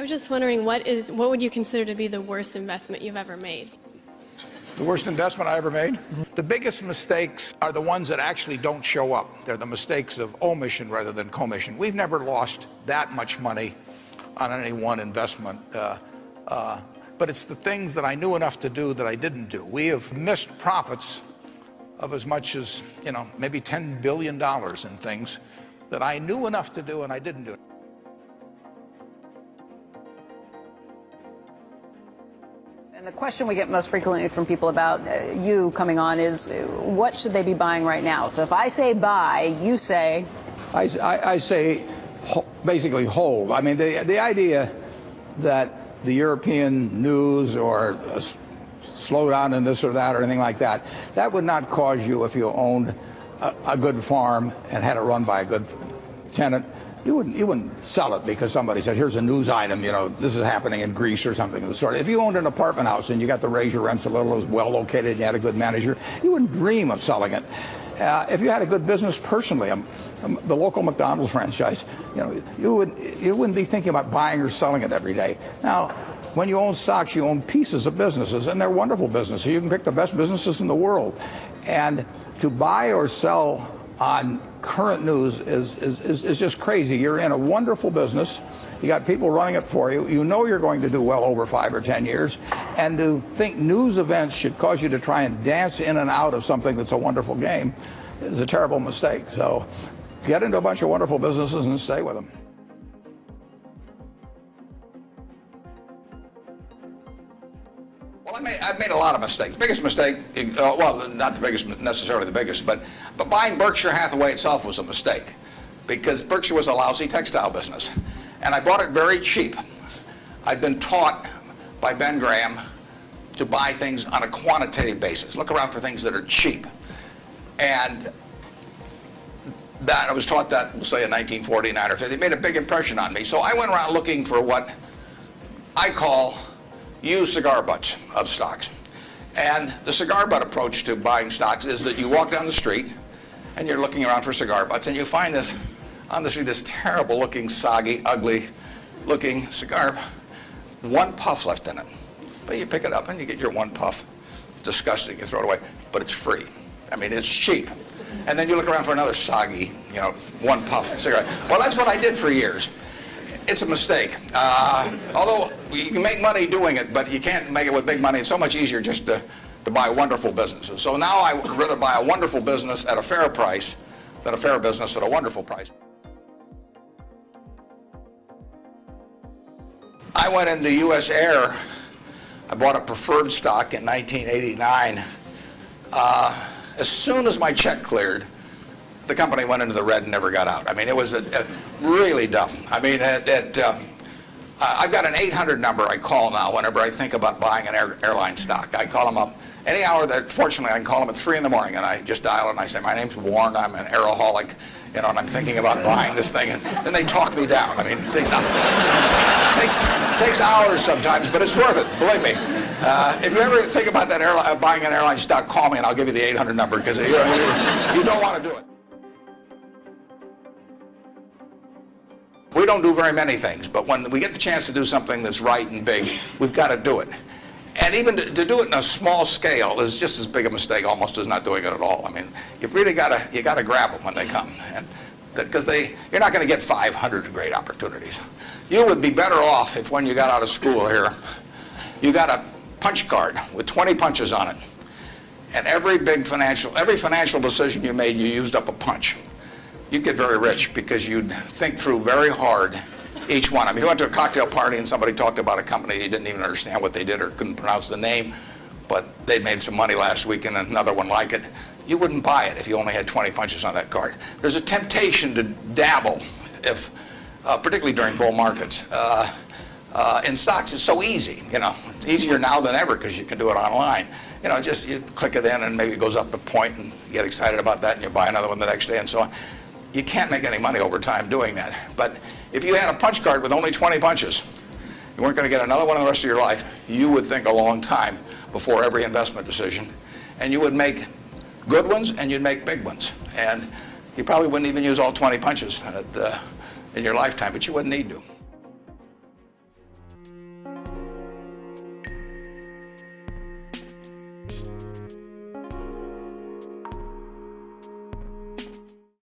I was just wondering, what would you consider to be the worst investment you've ever made? The worst investment I ever made? The biggest mistakes are the ones that actually don't show up. They're the mistakes of omission rather than commission. We've never lost that much money on any one investment, but it's the things that I knew enough to do that I didn't do. We have missed profits of as much as, maybe $10 billion in things that I knew enough to do and I didn't do. And the question we get most frequently from people about you coming on is, what should they be buying right now? So if I say buy, you say? I say basically hold. I mean, the idea that the European news or a slowdown in this or that or anything like that, that would not cause you, if you owned a good farm and had it run by a good tenant, you wouldn't sell it because somebody said, here's a news item, this is happening in Greece or something of the sort. If you owned an apartment house and you got to raise your rents a little, it was well located, and you had a good manager, you wouldn't dream of selling it. If you had a good business personally, the local McDonald's franchise, you wouldn't be thinking about buying or selling it every day. Now, when you own stocks, you own pieces of businesses, and they're wonderful businesses. You can pick the best businesses in the world. And to buy or sell on current news is just crazy. You're in a wonderful business. You got people running it for you. You know you're going to do well over 5 or 10 years. And to think news events should cause you to try and dance in and out of something that's a wonderful game is a terrible mistake. So get into a bunch of wonderful businesses and stay with them. Well, I've made a lot of mistakes. Biggest mistake, well, not the biggest, necessarily the biggest, but buying Berkshire Hathaway itself was a mistake because Berkshire was a lousy textile business. And I bought it very cheap. I'd been taught by Ben Graham to buy things on a quantitative basis. Look around for things that are cheap. And that I was taught that, we'll say in 1949 or 50. It made a big impression on me. So I went around looking for what I call used cigar butts of stocks. And the cigar butt approach to buying stocks is that you walk down the street and you're looking around for cigar butts and you find this on the street, this terrible looking, soggy, ugly looking cigar, one puff left in it. But you pick it up and you get your one puff. It's disgusting, you throw it away, but it's free. I mean, it's cheap. And then you look around for another soggy, one puff cigarette. Well, that's what I did for years. It's a mistake. Although you can make money doing it, but you can't make it with big money. It's so much easier just to buy wonderful businesses. So now I would rather buy a wonderful business at a fair price than a fair business at a wonderful price. I went into U.S. Air. I bought a preferred stock in 1989. As soon as my check cleared, the company went into the red and never got out. I mean, it was really dumb. I mean, I've got an 800 number I call now whenever I think about buying an airline stock. I call them up any hour that, fortunately, I can call them at 3 in the morning, and I just dial and I say, my name's Warren, I'm an aeroholic, and I'm thinking about buying this thing, and then they talk me down. I mean, it takes hours sometimes, but it's worth it, believe me. If you ever think about that buying an airline stock, call me and I'll give you the 800 number, because you don't want to do it. We don't do very many things, but when we get the chance to do something that's right and big, we've got to do it. And even to do it in a small scale is just as big a mistake almost as not doing it at all. I mean, you've really got to grab them when they come, because you're not going to get 500 great opportunities. You would be better off if, when you got out of school here, you got a punch card with 20 punches on it, and every financial decision you made, you used up a punch. You'd get very rich because you'd think through very hard each one. I mean, you went to a cocktail party and somebody talked about a company, you didn't even understand what they did or couldn't pronounce the name, but they made some money last week and another one like it. You wouldn't buy it if you only had 20 punches on that card. There's a temptation to dabble, particularly during bull markets. In stocks, it's so easy. It's easier now than ever because you can do it online. Just you click it in and maybe it goes up a point and you get excited about that and you buy another one the next day and so on. You can't make any money over time doing that. But if you had a punch card with only 20 punches, you weren't going to get another one the rest of your life, you would think a long time before every investment decision. And you would make good ones and you'd make big ones. And you probably wouldn't even use all 20 punches in your lifetime, but you wouldn't need to.